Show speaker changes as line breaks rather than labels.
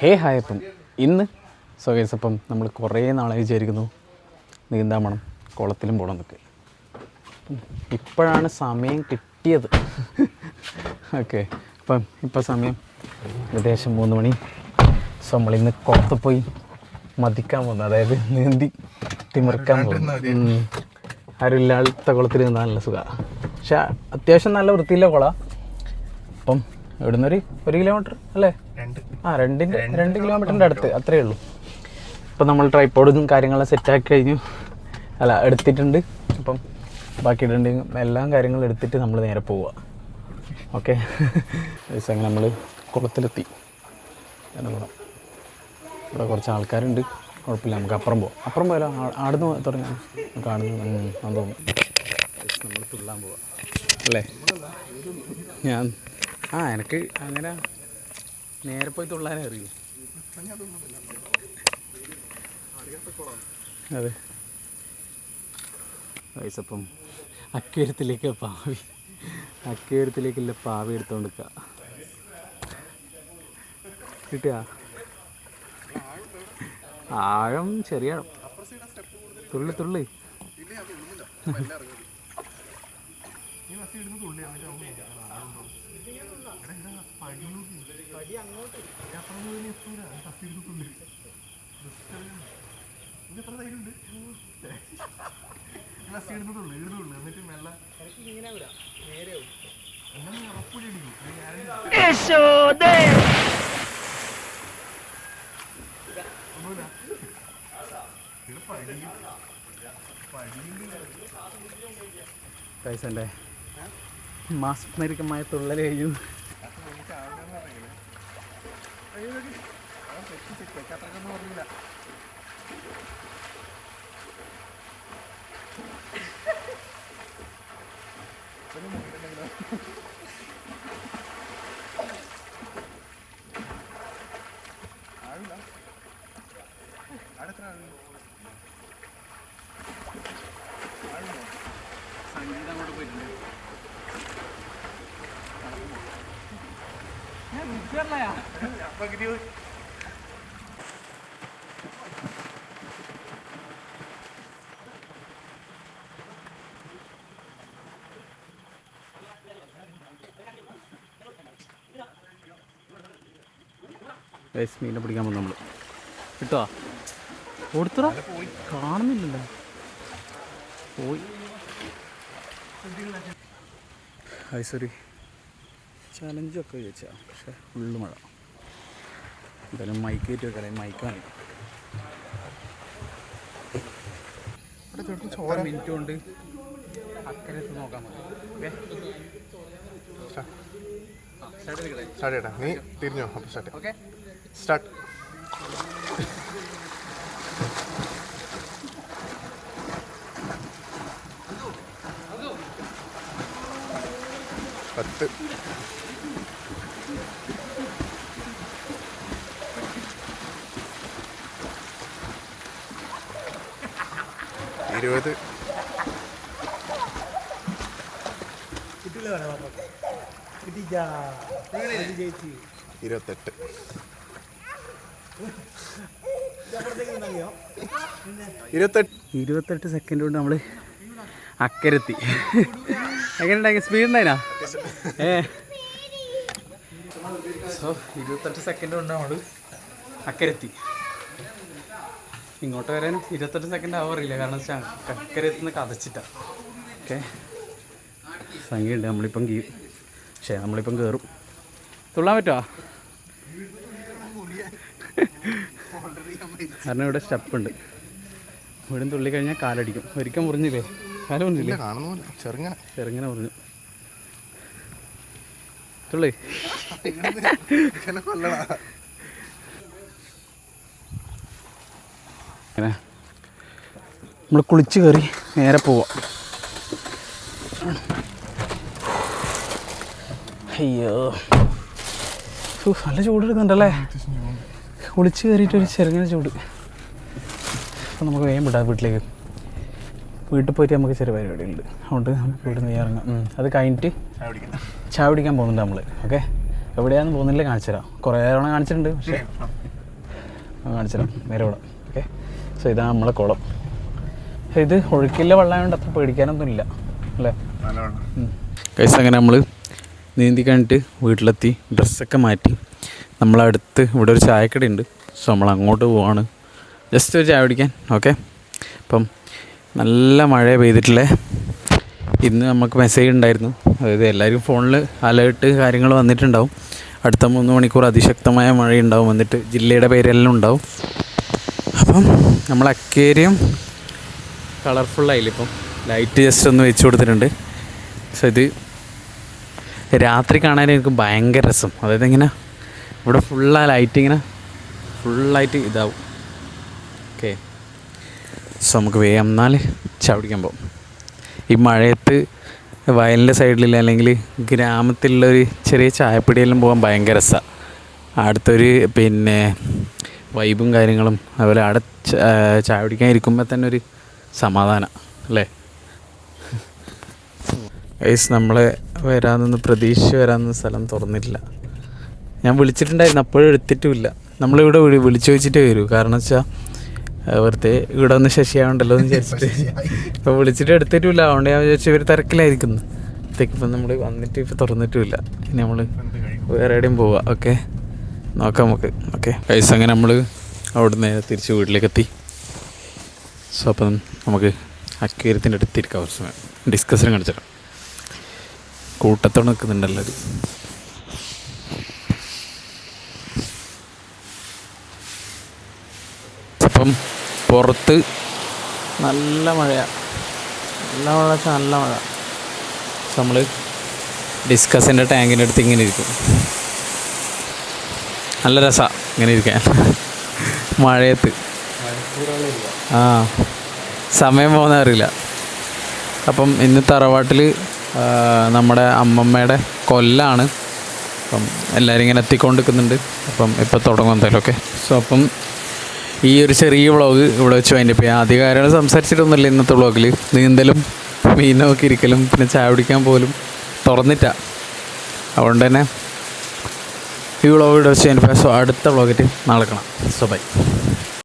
ഹേ hi അപ്പം ഇന്ന് സോഗേസപ്പം നമ്മൾ കുറേ നാളെ വിചാരിക്കുന്നു നീന്താൻ വേണം കുളത്തിലും പോകണം എന്നൊക്കെ. ഇപ്പോഴാണ് സമയം കിട്ടിയത്. ഓക്കെ, ഇപ്പം സമയം ഏകദേശം 3 മണി. സോ നമ്മളിന്ന് കുളത്ത് പോയി മതിക്കാൻ പോകുന്നത്, അതായത് നീന്തി തിമിർക്കാൻ പോകുന്നു. ആരും ഇല്ലാത്ത കുളത്തിൽ നീന്താൻ നല്ല സുഖമാണ്. പക്ഷെ അത്യാവശ്യം നല്ല വൃത്തിയില്ല കുള. അപ്പം ഇവിടുന്ന് ഒരു കിലോമീറ്റർ അല്ലേ? 2 കിലോമീറ്ററിൻ്റെ അടുത്ത് അത്രയേ ഉള്ളൂ. ഇപ്പം നമ്മൾ ട്രൈപ്പോഡും കാര്യങ്ങളെല്ലാം സെറ്റാക്കി കഴിഞ്ഞു, എടുത്തിട്ടുണ്ട്. അപ്പം ബാക്കി ഇടേണ്ട എല്ലാ കാര്യങ്ങളും എടുത്തിട്ട് നമ്മൾ നേരെ പോവുക. ഓക്കെ, അങ്ങനെ നമ്മൾ കുളത്തിലെത്തി. ഇവിടെ കുറച്ച് ആൾക്കാരുണ്ട്, കുഴപ്പമില്ല, നമുക്ക് അപ്പുറം പോയാലോ? ആടുന്ന് തുടങ്ങാം, നമുക്ക് ആടുന്ന് തോന്നും. നമ്മൾ തുള്ളാൻ പോവാം അല്ലേ? എനിക്ക് അങ്ങനെ നേരെ പോയി തുള്ളാനേ അറിയൂ. അതെ, വയസ്സപ്പം അക്വേരത്തിലേക്കുള്ള പാവി എടുത്തോണ്ട് നിൽക്കുക. കിട്ടുക ആഴം, ചെറിയ തുള്ളി പൈസൻ്റെ മാസ്മരികമായ തുള്ളൽ കഴിഞ്ഞു. മീനെ പിടിക്കാൻ പോകും നമ്മൾ. കിട്ടുക കൊടുത്തറ കാണുന്നില്ലല്ലോ, പോയി. സോറി, ചലഞ്ചൊക്കെ ചോദിച്ചാൽ പക്ഷേ ഫുള്ള് മഴ. എന്തായാലും മൈക്ക് കയറ്റി വെക്കാം, മൈക്കാണ്. മിനിറ്റ് കൊണ്ട് അക്കരെ നോക്കാൻ മതി.
സ്റ്റാർട്ട്. നീ തിരിഞ്ഞോ? അപ്പോൾ സ്റ്റാർട്ട്.
Okay,
start. പത്ത്, 20,
28 സെക്കൻഡ് കൊണ്ട് നമ്മൾ അക്കരെത്തി. എങ്ങനെ ഉണ്ടാക്കി? സ്പീഡ് ഉണ്ടായിനാ? 28 സെക്കൻഡ് കൊണ്ട് നമ്മൾ അക്കരെത്തി. ഇങ്ങോട്ട് വരാൻ 28 സെക്കൻഡ് ആവാറില്ല, കാരണം വെച്ചാൽ അക്കരെത്തുന്ന കതച്ചിട്ടാണ്. ഓക്കെ, സംഖ്യയുണ്ട്. നമ്മളിപ്പം കയറും. തുള്ളാൻ പറ്റുമോ? കാരണം ഇവിടെ സ്റ്റെപ്പുണ്ട്. ഇവിടെ തുള്ളിക്കഴിഞ്ഞാൽ കാലടിക്കും. ഒരിക്കൽ മുറിഞ്ഞില്ലേ? കാല മുറിഞ്ഞില്ലേ? ചെറുങ്ങനെ മുറിഞ്ഞു. തുള്ളി അങ്ങനെ നമ്മൾ കുളിച്ച് കയറി നേരെ പോവാം. അയ്യോ, നല്ല ചൂടെടുക്കുന്നുണ്ടല്ലേ? കുളിച്ച് കയറിയിട്ടൊരു ചെറുങ്ങനെ ചൂട്. അപ്പം നമുക്ക് വേഗം വിടാം വീട്ടിലേക്ക്. വീട്ടിൽ പോയിട്ട് നമുക്ക് ചെറിയ പരിപാടിയുണ്ട്, അതുകൊണ്ട് നമുക്ക് ഇവിടെ നിന്ന് ഇറങ്ങാം. അത് കഴിഞ്ഞിട്ട് ചായ കുടിക്കാൻ പോകുന്നുണ്ട് നമ്മൾ. ഓക്കെ, എവിടെയാണെന്ന് പോകുന്നില്ല, കാണിച്ചു തരാം. കുറേ തവണ കാണിച്ചിട്ടുണ്ട്, പക്ഷേ കാണിച്ചു തരാം നേരെ ഇവിടെ. ഓക്കെ, സോ ഇതാണ് നമ്മളെ കുളം. ഇത് ഒഴുക്കില്ല വെള്ളമായതുകൊണ്ട് അത്ര പേടിക്കാനൊന്നുമില്ല അല്ലേ. കൈസ് അങ്ങനെ നമ്മൾ നീന്തി കഴിഞ്ഞിട്ട് വീട്ടിലെത്തി ഡ്രസ്സൊക്കെ മാറ്റി നമ്മളടുത്ത് ഇവിടെ ഒരു ചായക്കടയുണ്ട്. സോ നമ്മൾ അങ്ങോട്ട് പോവാണ് ജസ്റ്റ് ഒരു ചായ കുടിക്കാൻ. ഓക്കെ, അപ്പം നല്ല മഴ പെയ്തിട്ടില്ലേ. ഇന്ന് നമുക്ക് മെസ്സേജ് ഉണ്ടായിരുന്നു, അതായത് എല്ലാവരും ഫോണിൽ അലേർട്ട് കാര്യങ്ങൾ വന്നിട്ടുണ്ടാവും. അടുത്ത 3 മണിക്കൂർ അതിശക്തമായ മഴയുണ്ടാവും, വന്നിട്ട് ജില്ലയുടെ പേരെല്ലാം ഉണ്ടാവും. അപ്പം നമ്മൾ അക്വേറിയം കളർഫുള്ളായില്ല, ഇപ്പം ലൈറ്റ് ജസ്റ്റ് ഒന്ന് വെച്ച് കൊടുത്തിട്ടുണ്ട്. സോ ഇത് രാത്രി കാണാൻ എനിക്ക് ഭയങ്കര രസം. അതായത് ഇങ്ങനെ ഇവിടെ ഫുള്ളാ ലൈറ്റ് ഇങ്ങനെ ഫുള്ളായിട്ട് ഇതാവും. ഓക്കെ, സോ നമുക്ക് വേഗം എന്നാൽ ചവിടിക്കാൻ പോകും. ഈ മഴയത്ത് വയലിൻ്റെ സൈഡിൽ അല്ലെങ്കിൽ ഗ്രാമത്തിലുള്ളൊരു ചെറിയ ചായപ്പിടിയെല്ലാം പോകാൻ ഭയങ്കര രസമാണ്. അടുത്തൊരു പിന്നെ വൈബും കാര്യങ്ങളും, അതുപോലെ അവിടെ ചായ കുടിക്കാൻ ഇരിക്കുമ്പോൾ തന്നെ ഒരു സമാധാനം അല്ലേ. ഗൈസ്, നമ്മളെ വരാമെന്ന് പ്രതീക്ഷിച്ച് വരാമെന്ന സ്ഥലം തുറന്നിട്ടില്ല. ഞാൻ വിളിച്ചിട്ടുണ്ടായിരുന്നു, അപ്പോഴും എടുത്തിട്ടുമില്ല. നമ്മളിവിടെ വിളിച്ചു ചോദിച്ചിട്ടേ വരൂ, കാരണം വെച്ചാൽ വെറുതെ ഇവിടെ ഒന്ന് ശശിയാവണ്ടല്ലോ എന്ന് വിചാരിച്ചിട്ട് ഇപ്പോൾ വിളിച്ചിട്ട് എടുത്തിട്ടുമില്ല. അതുകൊണ്ട് ഞാൻ വിചാരിച്ചു ഇവർ തിരക്കിലായിരിക്കുന്നു. ഇപ്പം നമ്മൾ വന്നിട്ട് ഇപ്പോൾ തുറന്നിട്ടുമില്ല. ഇനി നമ്മൾ വേറെ എവിടെയും പോവുക. ഓക്കെ, നോക്കാം നമുക്ക്. ഓക്കെ ഗൈസ്, അങ്ങനെ നമ്മൾ അവിടെ നിന്ന് തിരിച്ച് വീട്ടിലേക്ക് എത്തി. സോ അപ്പം നമുക്ക് അക്വേറിയത്തിൻ്റെ അടുത്തിരിക്കാം കുറച്ച് സമയം, ഡിസ്കഷൻ കാണിച്ചിടാം. കൂട്ടത്തോടെ നിൽക്കുന്നുണ്ടല്ലോ ഒരു. അപ്പം പുറത്ത് നല്ല മഴയാണ്, നല്ല മഴ വെച്ചാൽ നല്ല മഴ. നമ്മൾ ഡിസ്കസിൻ്റെ ടാങ്കിൻ്റെ അടുത്ത് ഇങ്ങനെ ഇരിക്കും, നല്ല രസമാണ് ഇങ്ങനെ ഇരിക്കാൻ മഴയത്ത്. ആ, സമയം പോകുന്ന അറിയില്ല. അപ്പം ഇന്ന് തറവാട്ടിൽ നമ്മുടെ അമ്മമ്മയുടെ കൊല്ലാണ്. അപ്പം എല്ലാവരും ഇങ്ങനെ എത്തിക്കൊണ്ടിരിക്കുന്നുണ്ട്. അപ്പം ഇപ്പം തുടങ്ങും എന്തായാലും. ഓക്കെ, സോ അപ്പം ഈ ഒരു ചെറിയ വ്ളോഗ് ഇവിടെ വെച്ച് അതിൻ്റെ ഇപ്പോൾ അധികം കാര്യങ്ങൾ സംസാരിച്ചിട്ടൊന്നുമില്ല ഇന്നത്തെ വ്ളോഗിൽ. നീന്തലും മീൻ നോക്കിയിരിക്കലും പിന്നെ ചായ കുടിക്കാൻ പോലും തുറന്നിട്ടാണ്. അതുകൊണ്ട് തന്നെ ഈ വ്ളോഗ് ഇവിടെ വെച്ച് അതിൻ്റെ അടുത്ത വ്ളോഗിട്ട് നാളെ കാണാം. So by.